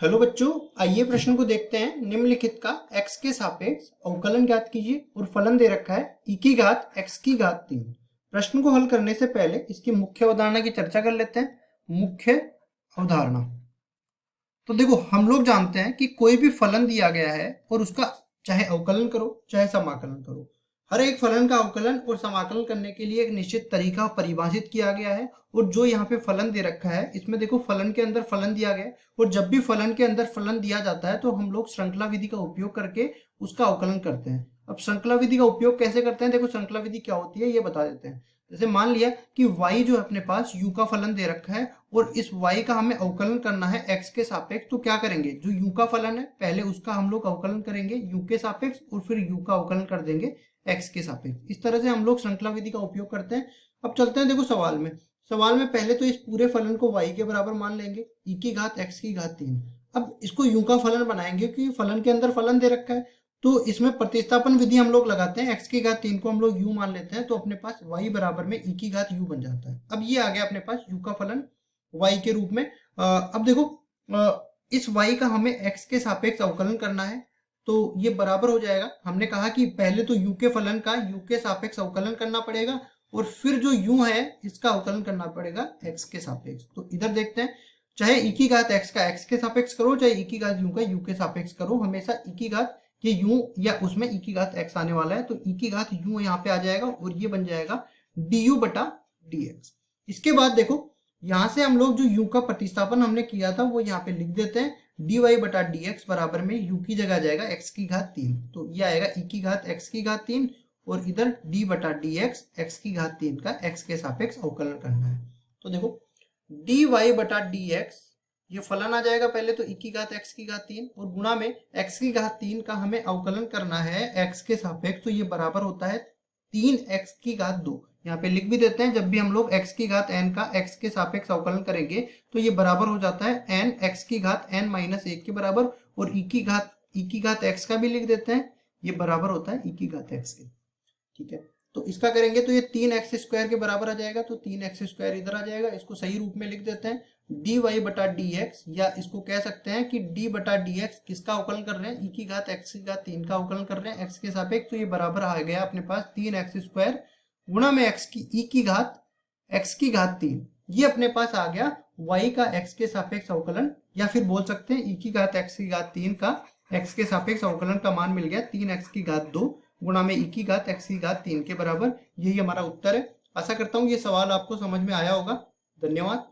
Hello बच्चों, आइए प्रश्न को देखते हैं। निम्नलिखित का x के सापेक्ष अवकलन ज्ञात कीजिए और फलन दे रखा है e की घात x की घात 3। प्रश्न को हल करने से पहले इसकी मुख्य अवधारणा की चर्चा कर लेते हैं। मुख्य अवधारणा तो देखो, हम लोग जानते हैं कि कोई भी फलन दिया गया है और उसका चाहे अवकलन करो चाहे समाकलन करो, हर एक फलन का अवकलन और समाकलन करने के लिए एक निश्चित तरीका परिभाषित किया गया है। और जो यहाँ पे फलन दे रखा है, इसमें देखो फलन के अंदर फलन दिया गया है, और जब भी फलन के अंदर फलन दिया जाता है तो हम लोग श्रृंखला विधि का उपयोग करके उसका अवकलन करते हैं। अब श्रृंखला विधि का उपयोग कैसे करते हैं, देखो श्रृंखला विधि क्या होती है ये बता देते हैं। जैसे मान लिया कि y जो है अपने पास u का फलन दे रखा है और इस y का हमें अवकलन करना है x के सापेक्ष। तो क्या करेंगे, जो u का फलन है पहले उसका हम लोग अवकलन करेंगे u के सापेक्ष और फिर u का अवकलन कर देंगे x के सापेक्ष। इस तरह से हम लोग श्रृंखला विधि का उपयोग करते हैं। अब चलते हैं देखो सवाल में पहले तो इस पूरे फलन को y के बराबर मान लेंगे e की घात x की घात 3। अब इसको u का फलन बनाएंगे क्योंकि फलन के अंदर फलन दे रखा है, तो इसमें प्रतिस्थापन विधि हम लोग लगाते हैं। x की घात 3 को हम लोग u मान लेते हैं, तो अपने पास y बराबर में e की घात u बन जाता है। अब ये आ गया अपने पास u का फलन y के रूप में। अब देखो इस y का हमें x के सापेक्ष अवकलन करना है, तो ये बराबर हो जाएगा। हमने कहा कि पहले तो u के फलन का u के सापेक्ष अवकलन करना पड़ेगा और फिर जो u है इसका अवकलन करना पड़ेगा x के सापेक्ष। तो इधर देखते हैं, चाहे e की घात x का x के सापेक्ष करो चाहे e की घात u का u के सापेक्ष करो, हमेशा e की घात ये u या उसमें e की घात x आने वाला है, तो e की घात u यहाँ पे आ जाएगा और ये बन जाएगा du बटा dx। इसके बाद देखो यहाँ से हम लोग जो u का प्रतिस्थापन हमने किया था वो यहाँ पे लिख देते हैं। dy बटा dx बराबर में u की जगह आ जाएगा x की घात 3, तो ये आएगा e की घात x की घात 3 और इधर d बटा dx x की घात 3 का x के सापेक्ष अवकलन करना है। तो देखो dy बटा dx ये फलन आ जाएगा पहले तो e की घात x की घात 3 और गुणा में x की घात 3 का हमें अवकलन करना है x के सापेक्ष, तो ये बराबर होता है 3x की घात 2। यहाँ पे लिख भी देते हैं, जब भी हम लोग x की घात n का x के सापेक्ष अवकलन करेंगे तो ये बराबर हो जाता है n x की घात n माइनस 1 के बराबर, और e की घात x का भी लिख देते हैं, ये बराबर होता है e की घात x के। ठीक है, तो इसका करेंगे तो ये 3x स्क्वायर के बराबर आ जाएगा, तो 3x स्क्वायर इधर आ जाएगा। इसको सही रूप में लिख देते हैं dy बटा dx, या इसको कह सकते हैं कि d बटा dx किसका अवकलन कर रहे हैं, e की घात x की घात 3 का अवकलन कर रहे हैं x के सापेक्ष। तो ये बराबर आ गया अपने पास 3x स्क्वायर गुणा में e की घात x की घात 3, ये अपने पास आ गया y का x के सापेक्ष अवकलन, या फिर बोल सकते हैं e की घात x की घात 3 का x के सापेक्ष अवकलन का मान मिल गया 3x की घात 2 गुणा में e की घात x की घात 3 के बराबर। यही हमारा उत्तर है। आशा करता हूँ ये सवाल आपको समझ में आया होगा। धन्यवाद।